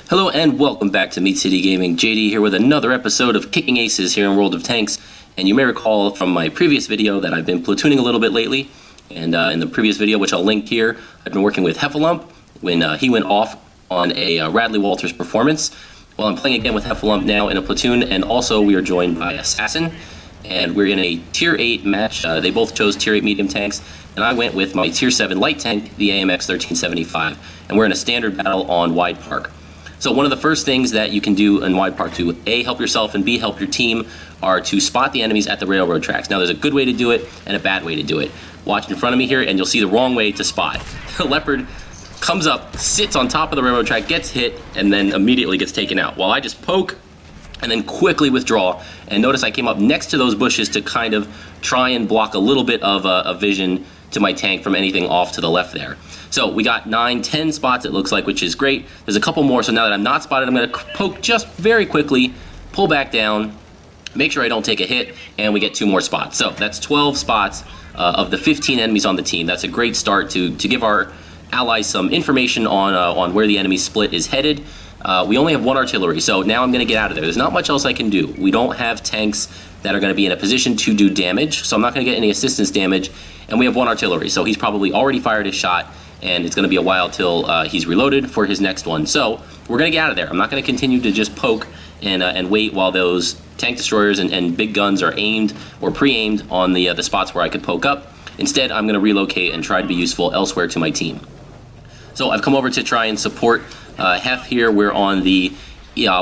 Hello and welcome back to Meat City Gaming. JD here with another episode of Kicking Aces here in World of Tanks. And you may recall from my previous video that I've been platooning a little bit lately. And in the previous video, which I'll link here, I've been working with Heffalump when he went off on a Radley Walters performance. Well, I'm playing again with Heffalump now in a platoon, and also we are joined by Assassin. And we're in a Tier 8 match. They both chose Tier 8 medium tanks, and I went with my Tier 7 light tank, the AMX 1375. And we're in a standard battle on Widepark. So one of the first things that you can do in Widepark to A, help yourself, and B, help your team are to spot the enemies at the railroad tracks. Now there's a good way to do it and a bad way to do it. Watch in front of me here and you'll see the wrong way to spot. The leopard comes up, sits on top of the railroad track, gets hit, and then immediately gets taken out. While I just poke and then quickly withdraw. And notice I came up next to those bushes to kind of try and block a little bit of a vision to my tank from anything off to the left there. So we got 9, 10 spots it looks like, which is great. There's a couple more, so now that I'm not spotted, I'm gonna poke just very quickly, pull back down, make sure I don't take a hit, and we get 2 more spots. So that's 12 spots of the 15 enemies on the team. That's a great start to give our allies some information on where the enemy split is headed. We only have 1 artillery, so now I'm gonna get out of there. There's not much else I can do. We don't have tanks that are gonna be in a position to do damage, so I'm not gonna get any assistance damage, and we have 1 artillery, so he's probably already fired his shot, and it's going to be a while till he's reloaded for his next one. So we're going to get out of there. I'm not going to continue to just poke and wait while those tank destroyers and big guns are aimed or pre-aimed on the spots where I could poke up. Instead, I'm going to relocate and try to be useful elsewhere to my team. So I've come over to try and support Hef here. We're on the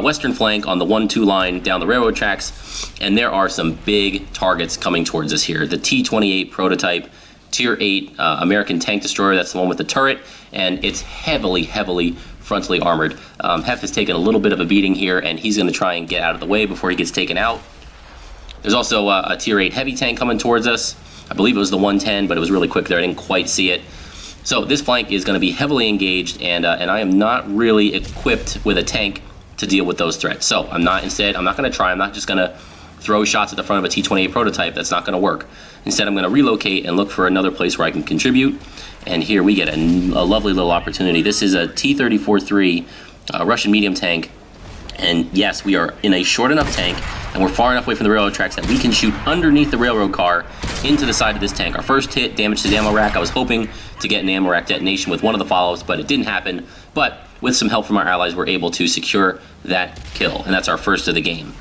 western flank on the 1-2 line down the railroad tracks, and there are some big targets coming towards us here. The T-28 prototype, Tier 8 American tank destroyer, that's the one with the turret, and it's heavily frontally armored. Hef has taken a little bit of a beating here, and he's going to try and get out of the way before he gets taken out. There's also a Tier 8 heavy tank coming towards us. I believe it was the 110, but it was really quick there. I didn't quite see it. So this flank is going to be heavily engaged, and I am not really equipped with a tank to deal with those threats. So I'm not going to try. I'm not just going to throw shots at the front of a T-28 prototype. That's not going to work. Instead, I'm going to relocate and look for another place where I can contribute. And here we get a lovely little opportunity. This is a T-34-3 Russian medium tank. And yes, we are in a short enough tank, and we're far enough away from the railroad tracks that we can shoot underneath the railroad car into the side of this tank. Our first hit damaged his ammo rack. I was hoping to get an ammo rack detonation with one of the follow-ups, but it didn't happen. But with some help from our allies, we're able to secure that kill, and that's our first of the game.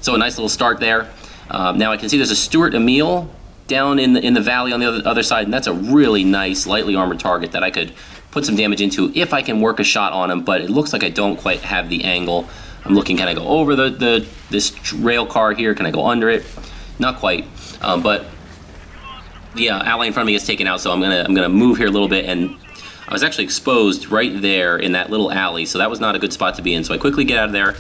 So a nice little start there. Now I can see there's a Stuart Emile down in the valley on the other side, and that's a really nice lightly armored target that I could put some damage into if I can work a shot on him, but it looks like I don't quite have the angle. I'm looking, can I go over this rail car here? Can I go under it? Not quite, but the ally in front of me gets taken out, so I'm gonna move here a little bit, and I was actually exposed right there in that little alley, so that was not a good spot to be in. So I quickly get out of there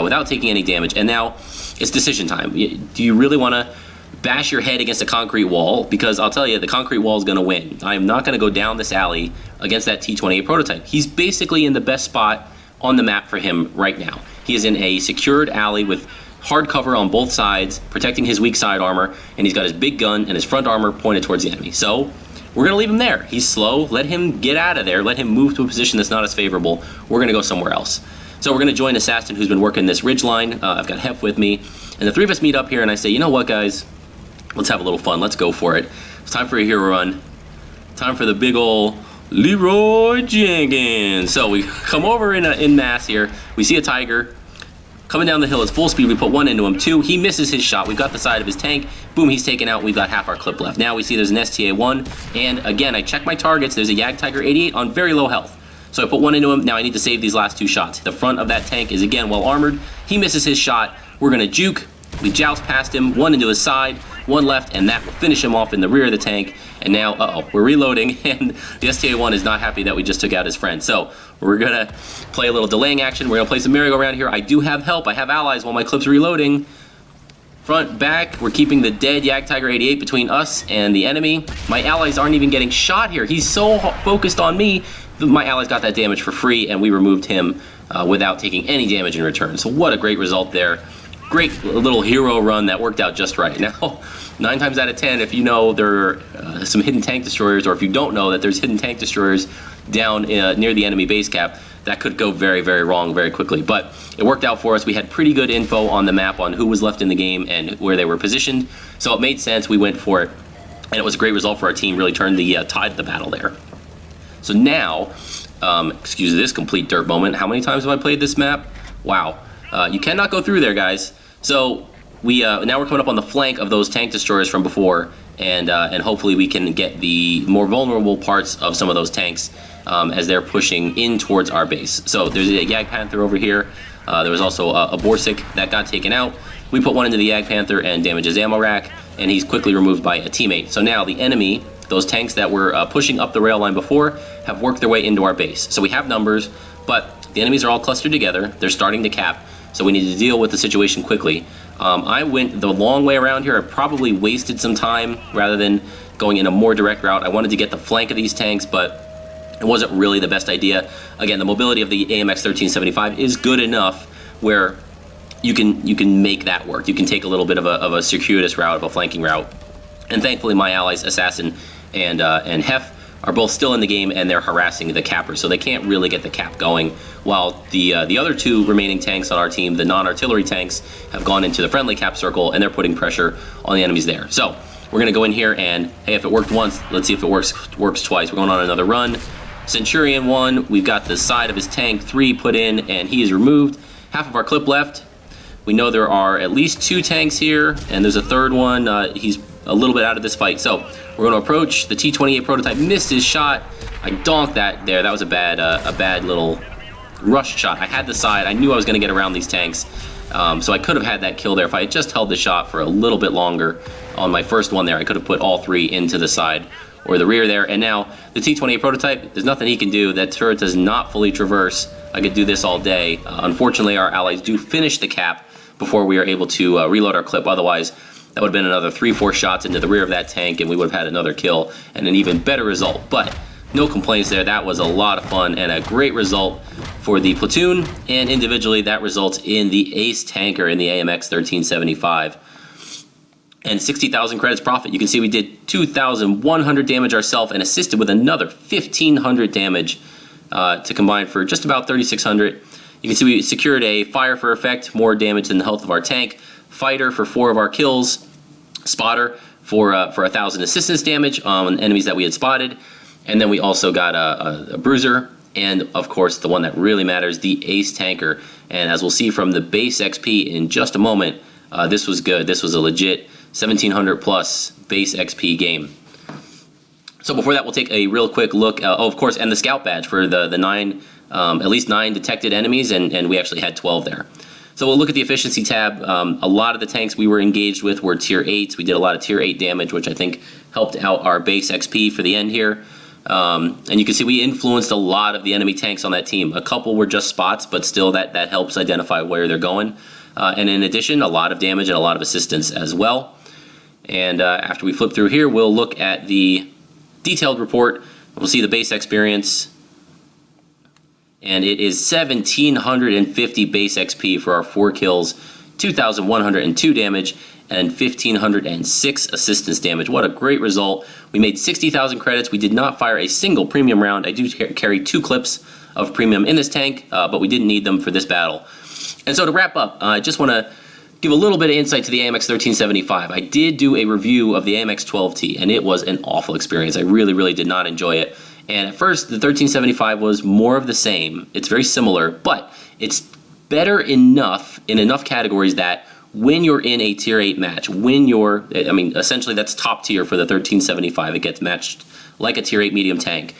without taking any damage, and now it's decision time. Do you really want to bash your head against a concrete wall? Because I'll tell you, the concrete wall is going to win. I am not going to go down this alley against that T-28 prototype. He's basically in the best spot on the map for him right now. He is in a secured alley with hard cover on both sides, protecting his weak side armor, and he's got his big gun and his front armor pointed towards the enemy. So we're going to leave him there. He's slow. Let him get out of there. Let him move to a position that's not as favorable. We're going to go somewhere else. So we're going to join Assassin, who's been working this ridge line. I've got Hef with me, and the 3 of us meet up here, and I say, you know what, guys? Let's have a little fun. Let's go for it. It's time for a hero run. Time for the big ol' Leeroy Jenkins. So we come over in mass here. We see a tiger coming down the hill at full speed. We put 1 into him. 2, he misses his shot. We've got the side of his tank. Boom, he's taken out. We've got half our clip left. Now we see there's an STA-1, and again, I check my targets. There's a Jagdtiger 88 on very low health. So I put 1 into him. Now I need to save these last 2 shots. The front of that tank is again well armored. He misses his shot. We're gonna juke. We joust past him, 1 into his side, 1 left, and that will finish him off in the rear of the tank. And now, we're reloading, and the STA-1 is not happy that we just took out his friend. So we're gonna play a little delaying action. We're gonna play some merry-go-round here. I do have help. I have allies while my clip's reloading. Front, back, we're keeping the dead Jagdtiger 88 between us and the enemy. My allies aren't even getting shot here. He's so focused on me. My allies got that damage for free, and we removed him without taking any damage in return. So what a great result there. Great little hero run that worked out just right. Now, 9 times out of 10, if you know there are some hidden tank destroyers, or if you don't know that there's hidden tank destroyers down near the enemy base cap, that could go very, very wrong very quickly. But it worked out for us. We had pretty good info on the map on who was left in the game and where they were positioned. So it made sense. We went for it. And it was a great result for our team. Really turned the tide of the battle there. So now, excuse this complete dirt moment. How many times have I played this map? Wow. You cannot go through there, guys. So now we're coming up on the flank of those tank destroyers from before. And hopefully we can get the more vulnerable parts of some of those tanks as they're pushing in towards our base. So there's a Yag Panther over here. There was also a Borsig that got taken out. We put one into the Yag Panther and damage his ammo rack, and he's quickly removed by a teammate. So now the enemy, those tanks that were pushing up the rail line before, have worked their way into our base. So we have numbers, but the enemies are all clustered together. They're starting to cap, so we need to deal with the situation quickly. I went the long way around here. I probably wasted some time rather than going in a more direct route. I wanted to get the flank of these tanks, but it wasn't really the best idea. Again, the mobility of the AMX 1375 is good enough where you can make that work. You can take a little bit of a circuitous route, of a flanking route. And thankfully, my allies, Assassin and Hef, are both still in the game, and they're harassing the cappers, so they can't really get the cap going, while the other two remaining tanks on our team, the non-artillery tanks, have gone into the friendly cap circle, and they're putting pressure on the enemies there. So we're going to go in here, and hey, if it worked once, let's see if it works twice. We're going on another run. Centurion 1, we've got the side of his tank 3 put in, and he is removed. Half of our clip left. We know there are at least 2 tanks here, and there's a third one. He's a little bit out of this fight. So we're going to approach. The T-28 prototype missed his shot. I donked that there. That was a bad little rush shot. I had the side. I knew I was going to get around these tanks. So I could have had that kill there if I had just held the shot for a little bit longer on my first one there. I could have put all 3 into the side or the rear there. And now the T-28 prototype, there's nothing he can do. That turret does not fully traverse. I could do this all day. Unfortunately, our allies do finish the cap before we are able to reload our clip. Otherwise, that would have been another 3-4 shots into the rear of that tank, and we would have had another kill and an even better result. But no complaints there. That was a lot of fun and a great result for the platoon, and individually that results in the ace tanker in the AMX 1375. And 60,000 credits profit. You can see we did 2,100 damage ourselves and assisted with another 1,500 damage to combine for just about 3,600. You can see we secured a fire for effect, more damage than the health of our tank, fighter for 4 of our kills, spotter for 1,000 assistance damage on enemies that we had spotted, and then we also got a bruiser, and of course the one that really matters, the ace tanker. And as we'll see from the base XP in just a moment, this was good. This was a legit 1,700 plus base XP game. So before that, we'll take a real quick look. Of course, and the scout badge for the 9, at least 9 detected enemies, and we actually had 12 there. So we'll look at the efficiency tab. A lot of the tanks we were engaged with were tier 8s. We did a lot of tier 8 damage, which I think helped out our base XP for the end here. And you can see we influenced a lot of the enemy tanks on that team. A couple were just spots, but still that helps identify where they're going. And in addition, a lot of damage and a lot of assistance as well. And after we flip through here, we'll look at the detailed report. We'll see the base experience. And it is 1,750 base XP for our 4 kills, 2,102 damage, and 1,506 assistance damage. What a great result. We made 60,000 credits. We did not fire a single premium round. I do carry 2 clips of premium in this tank, but we didn't need them for this battle. And so to wrap up, I just want to give a little bit of insight to the AMX 1375. I did do a review of the AMX 12T, and it was an awful experience. I really, really did not enjoy it. And at first, the 1375 was more of the same. It's very similar, but it's better enough in enough categories that when you're in a tier 8 match, essentially that's top tier for the 1375. It gets matched like a tier 8 medium tank.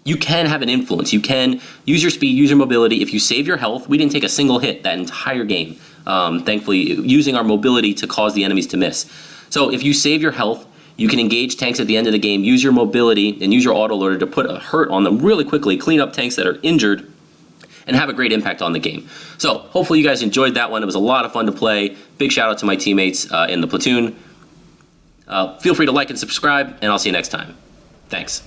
You can have an influence. You can use your speed, use your mobility. If you save your health, we didn't take a single hit that entire game. Thankfully, using our mobility to cause the enemies to miss. So if you save your health, you can engage tanks at the end of the game, use your mobility, and use your autoloader to put a hurt on them really quickly, clean up tanks that are injured, and have a great impact on the game. So hopefully you guys enjoyed that one. It was a lot of fun to play. Big shout out to my teammates in the platoon. Feel free to like and subscribe, and I'll see you next time. Thanks.